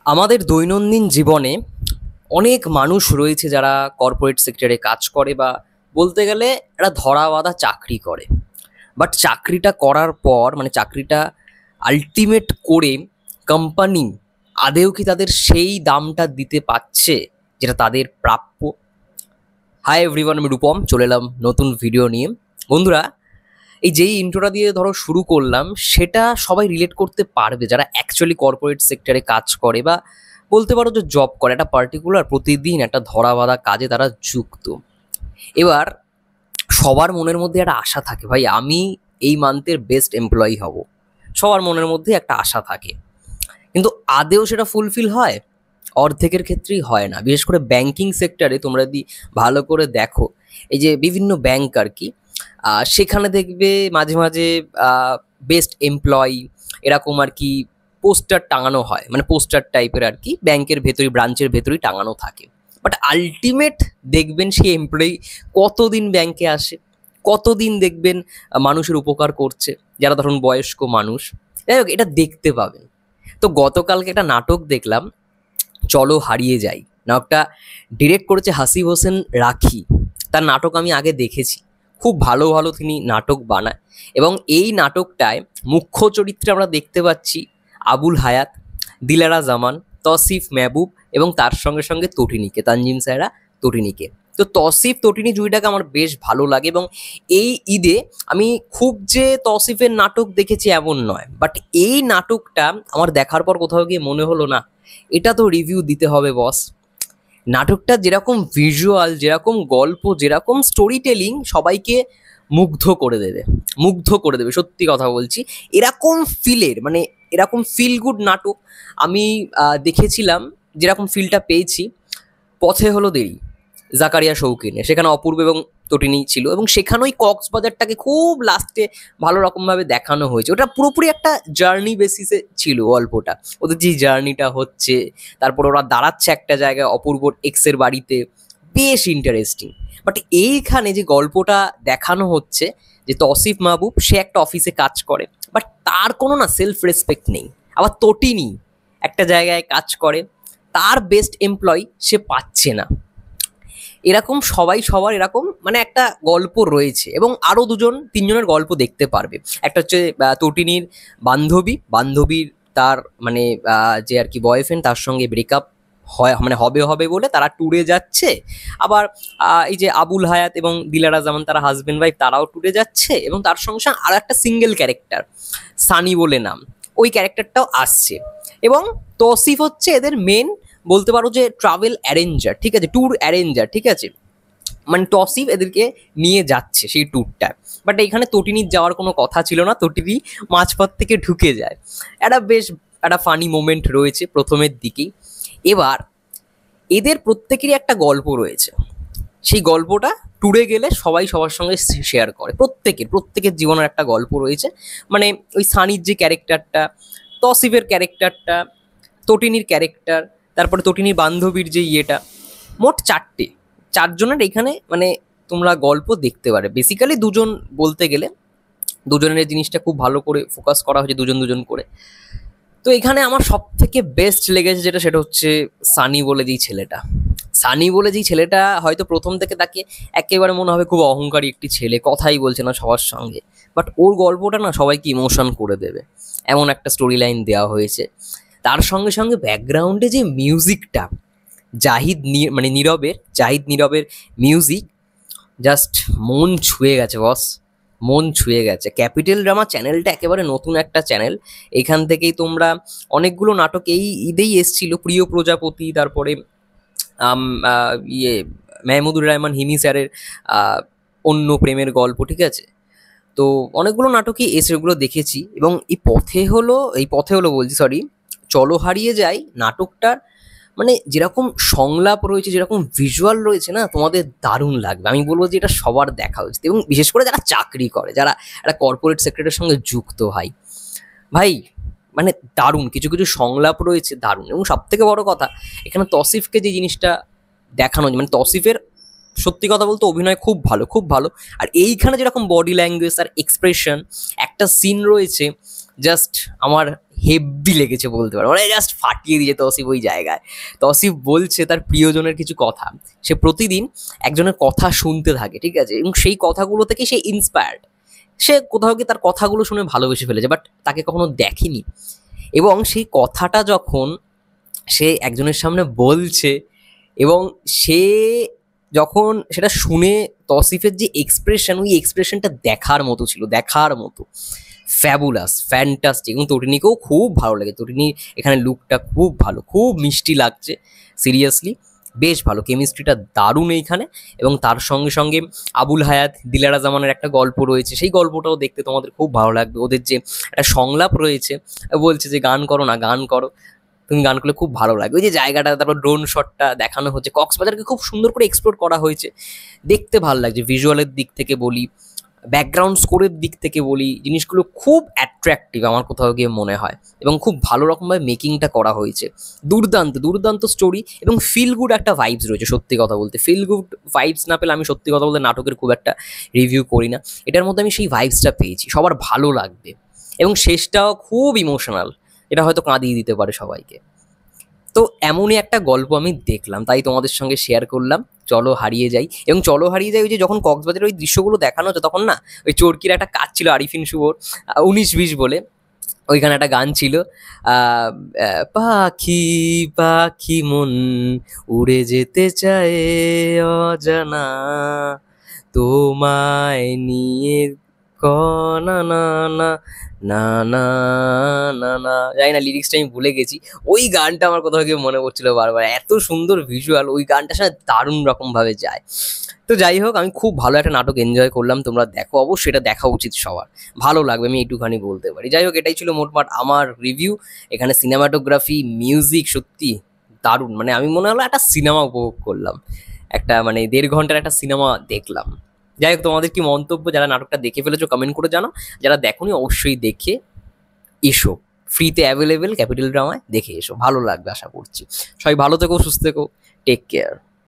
আমাদের দৈনন্দিন জীবনে অনেক মানুষ রয়েছে যারা কর্পোরেট সেক্টরে কাজ করে বা বলতে গেলে একটা ধরা বাঁধা চাকরি করে। বাট চাকরিটা করার পর মানে চাকরিটা আলটিমেট করে কোম্পানি আদেও কি তাদের সেই দামটা দিতে পারছে যেটা তাদের প্রাপ্য? হাই এভরিওয়ান, আমি রূপম চলে এলাম নতুন ভিডিও নিয়ে। বন্ধুরা, এই যেই ইন্ট্রোটা দিয়ে ধরো শুরু করলাম সেটা সবাই রিলেট করতে পারবে যারা অ্যাকচুয়ালি কর্পোরেট সেক্টরে কাজ করে বা বলতে পারো যে জব করে, একটা পার্টিকুলার প্রতিদিন একটা ধরা বাঁধা কাজে তারা যুক্ত। এবার সবার মনের মধ্যে একটা আশা থাকে, ভাই আমি এই মান্থের বেস্ট এমপ্লয়ি হব। সবার মনের মধ্যে একটা আশা থাকে, কিন্তু আদেও সেটা ফুলফিল হয়? অর্ধেকের ক্ষেত্রেই হয় না। বিশেষ করে ব্যাংকিং সেক্টরে তোমরা যদি ভালো করে দেখো, এই যে বিভিন্ন ব্যাংক আর কি, সেখানে দেখবে মাঝে মাঝে বেস্ট এমপ্লয়ি এরকম আর কি পোস্টার টাঙানো হয়, মানে পোস্টার টাইপের আর কি, ব্যাংকের ভেতরেই ব্রাঞ্চের ভেতরেই টাঙানো থাকে। বাট আলটিমেট দেখবেন সেই এমপ্লয়ি কতদিন ব্যাংকে আসে, কতদিন দেখবেন মানুষের উপকার করছে, যারা ধরুন বয়স্ক মানুষ। যাই হোক, এটা দেখতে পাবেন। তো গতকালকে একটা নাটক দেখলাম, চলো হারিয়ে যাই। নাটকটা ডিরেক্ট করেছে হাসিব হোসেন রাখি। তার নাটক আমি আগে দেখেছি, খুব ভালো ভালো তিনি নাটক বানায়। এবং এই নাটকটায় মুখ্য চরিত্রে আমরা দেখতে পাচ্ছি আবুল হায়াত, দিলারা জামান, তসিফ মেহবুব এবং তার সঙ্গে সঙ্গে তটিনীকে, তানজিম সায়রা তটিনীকে। তো তসিফ তটিনী জুড়িটাকে আমার বেশ ভালো লাগে এবং এই ঈদে আমি খুব যে তসিফের নাটক দেখেছি এমন নয়, বাট এই নাটকটা আমার দেখার পর কোথাও গিয়ে মনে হলো না, এটা তো রিভিউ দিতে হবে বস। নাটকটা যেরকম ভিজুয়াল, যেরকম গল্প, যেরকম স্টোরি টেলিং সবাইকে মুগ্ধ করে দেবে, মুগ্ধ করে দেবে, সত্যি কথা বলছি। এরকম ফিলের মানে এরকম ফিল গুড নাটক আমি দেখেছিলাম, যেরকম ফিলটা পেয়েছি পথে হলো দেরি, জাকারিয়া শৌকিনে। সেখানে অপূর্ব এবং তটিনী ছিল এবং সেখানেই কক্সবাজারটাকে খুব লাস্টে ভালো রকমভাবে দেখানো হয়েছে। ওটা পুরোপুরি একটা জার্নি বেসিসে ছিল গল্পটা, ওদের যে জার্নিটা হচ্ছে, তারপর ওরা দাঁড়াচ্ছে একটা জায়গায় অপূর্বর এক্সের বাড়িতে, বেশ ইন্টারেস্টিং। বাট এইখানে যে গল্পটা দেখানো হচ্ছে, যে তসিফ মাহবুব সে একটা অফিসে কাজ করে, বাট তার কোনো না সেলফ রেসপেক্ট নেই। আবার তটিনী একটা জায়গায় কাজ করে, তার বেস্ট এমপ্লয়ি সে পাচ্ছে না। এরকম সবাই সবার এরকম মানে একটা গল্প রয়েছে এবং আরও দুজন তিনজনের গল্প দেখতে পারবে। একটা হচ্ছে তটিনীর বান্ধবীর তার মানে যে আর কি বয়ফ্রেন্ড, তার সঙ্গে ব্রেকআপ হয়, মানে হবে হবে বলে তারা ট্যুরে যাচ্ছে। আবার এই যে আবুল হায়াত এবং দিলারা জামান, তারা হাজবেন্ড ওয়াইফ, তারাও ট্যুরে যাচ্ছে। এবং তার সঙ্গে সঙ্গে আরও একটা সিঙ্গেল ক্যারেক্টার সানি বলে নাম, ওই ক্যারেক্টারটাও আসছে। এবং তৌসিফ হচ্ছে এদের মেন বলতে পারো যে ট্রাভেল অ্যারেঞ্জার, ঠিক আছে, ট্যুর অ্যারেঞ্জার, ঠিক আছে। মানে তসিফ এদেরকে নিয়ে যাচ্ছে সেই ট্যুরটায়। বাট এখানে তটিনীর যাওয়ার কোনো কথা ছিল না, তটিনী মাঝপথ থেকে ঢুকে যায়। একটা বেশ একটা ফানি মোমেন্ট রয়েছে প্রথমের দিকেই। এবার এদের প্রত্যেকেরই একটা গল্প রয়েছে, সেই গল্পটা ট্যুরে গেলে সবাই সবার সঙ্গে শেয়ার করে। প্রত্যেকের জীবনের একটা গল্প রয়েছে। মানে ওই সানির যে ক্যারেক্টারটা, তসিফের ক্যারেক্টারটা, তটিনীর ক্যারেক্টার, তারপরে তটিনীর বান্ধবীর যে ইয়েটা, মোট চারজনের এখানে মানে তোমরা গল্প দেখতে পারে। বেসিক্যালি দুজন বলতে গেলে দুজনের জিনিসটা খুব ভালো করে ফোকাস করা হয়েছে, দুজন দুজন করে। তো এখানে আমার সব থেকে বেস্ট লেগেছে যেটা, সেটা হচ্ছে সানি বলে যেই ছেলেটা হয়তো প্রথম থেকে তাকে একেবারে মনে হবে খুব অহংকারী একটি ছেলে, কথাই বলছে না সবার সঙ্গে। বাট ওর গল্পটা না সবাইকে ইমোশন করে দেবে, এমন একটা স্টোরি লাইন দেওয়া হয়েছে। তার সঙ্গে সঙ্গে ব্যাকগ্রাউন্ডে যে মিউজিকটা, জাহিদ নীরবের মিউজিক জাস্ট মন ছুঁয়ে গেছে বস, মন ছুঁয়ে গেছে। ক্যাপিটাল ড্রামা চ্যানেলটা একেবারে নতুন একটা চ্যানেল। এখান থেকেই তোমরা অনেকগুলো নাটক এই ঈদেই এসছিল, প্রিয় প্রজাপতি, তারপরে মেহমুদুর রহমান হিমি স্যারের অন্য প্রেমের গল্প, ঠিক আছে। তো অনেকগুলো নাটকই এসে ওগুলো দেখেছি। এবং এই পথে হলো বলছি, সরি, চলো হারিয়ে যাই নাটকটার মানে যেরকম সংলাপ রয়েছে, যেরকম ভিজুয়াল রয়েছে না, তোমাদের দারুণ লাগবে। আমি বলবো যে এটা সবার দেখা উচিত, এবং বিশেষ করে যারা চাকরি করে, যারা একটা কর্পোরেট সেক্টরের সঙ্গে যুক্ত হয়, ভাই মানে দারুণ কিছু কিছু সংলাপ রয়েছে, দারুণ। এবং সব থেকে বড় কথা, এখানে তসিফকে যে জিনিসটা দেখানো, মানে তসিফের সত্যি কথা বলতে অভিনয় খুব ভালো, খুব ভালো। আর এইখানে যেরকম বডি ল্যাঙ্গুয়েজ আর এক্সপ্রেশন, একটা সিন রয়েছে জাস্ট আমার হেব্বি লেগেছে বলতে পারো, মানে জাস্ট ফাটিয়ে দিয়েছে তৌসিফ ওই জায়গায়। তৌসিফ বলছে তার প্রিয়জনের কিছু কথা, সে প্রতিদিন একজনের কথা শুনতে থাকে, ঠিক আছে, এবং সেই কথাগুলো থেকে সে ইন্সপায়ার্ড। সে কোথাও গিয়ে তার কথাগুলো শুনে ভালোবেসে ফেলেছে, বাট তাকে কখনো দেখেনি। এবং সেই কথাটা যখন সে একজনের সামনে বলছে, এবং সে যখন সেটা শুনে তৌসিফের যে এক্সপ্রেশন, ওই এক্সপ্রেশনটা দেখার মতো ছিল, দেখার মতো ফ্যাবুলাস, ফ্যান্টাস্টিক। এবং তটিনীকেও খুব ভালো লাগে, তটিনীর এখানে লুকটা খুব ভালো, খুব মিষ্টি লাগছে, সিরিয়াসলি বেশ ভালো, কেমিস্ট্রিটা দারুণ এইখানে। এবং তার সঙ্গে সঙ্গে আবুল হায়াত দিলারা জামানের একটা গল্প রয়েছে, সেই গল্পটাও দেখতে তোমাদের খুব ভালো লাগবে। ওদের যে একটা সংলাপ রয়েছে, বলছে যে গান করো না, গান করো, তুমি গান করলে খুব ভালো লাগবে। ওই যে জায়গাটা, তারপর ড্রোন শটটা দেখানো হচ্ছে, কক্সবাজারকে খুব সুন্দর করে এক্সপ্লোর করা হয়েছে, দেখতে ভালো লাগছে। ভিজুয়ালের দিক থেকে বলি, ব্যাকগ্রাউন্ড স্কোরের দিক থেকে বলি, জিনিসগুলো খুব অ্যাট্রাকটিভ আমার কোথাও গিয়ে মনে হয়, এবং খুব ভালো রকমভাবে মেকিংটা করা হয়েছে। দুর্দান্ত দুর্দান্ত স্টোরি, এবং ফিল গুড একটা ভাইবস রয়েছে। সত্যি কথা বলতে ফিল গুড ভাইবস না পেলে আমি সত্যি কথা বলতে নাটকের খুব একটা রিভিউ করি না। এটার মধ্যে আমি সেই ভাইবসটা পেয়েছি, সবার ভালো লাগবে। এবং শেষটাও খুব ইমোশনাল, এটা হয়তো কাঁদিয়ে দিতে পারে সবাইকে। তো এমনই একটা গল্প আমি দেখলাম, তাই তোমাদের সঙ্গে শেয়ার করলাম। চলো হারিয়ে যাই। এবং চলো হারিয়ে যাই, ওই যে যখন কক্সবাজারের ওই দৃশ্যগুলো দেখানো হচ্ছে, তখন না ওই চরকির একটা কাজ ছিল আরিফিন শুভর, 19-20 বলে, ওইখানে একটা গান ছিল, পাখি পাখি মন উড়ে যেতে চায় অজানা, তোমায় নিয়ে না না না না না না না, জানি না লিরিক্সটা আমি ভুলে গেছি। ওই গানটা আমার কোথাও গিয়ে মনে পড়ছিল বারবার, এত সুন্দর ভিজুয়াল, ওই গানটার সাথে দারুণ রকম ভাবে যায়। তো যাই হোক, আমি খুব ভালো একটা নাটক এনজয় করলাম। তোমরা দেখো, অবশ্যই এটা দেখা উচিত সবার, ভালো লাগবে, আমি এইটুখানি বলতে পারি। যাই হোক, এটাই ছিল মোটমাট আমার রিভিউ। এখানে সিনেমাটোগ্রাফি, মিউজিক সত্যি দারুণ, মানে আমি মনে হলো একটা সিনেমা উপভোগ করলাম, একটা মানে 1.5 ঘন্টার একটা সিনেমা দেখলাম। যাই হোক, তোমাদের কি মন্তব্য, যারা নাটকটা দেখে ফেলেছো কমেন্ট করে জানাও, যারা দেখোনি অবশ্যই দেখে এসো, ফ্রিতে অ্যাভেলেবেল ক্যাপিটাল ড্রামায় দেখে এসো, ভালো লাগবে আশা করছি। সবাই ভালো থেকো, সুস্থ থেকো, টেক কেয়ার।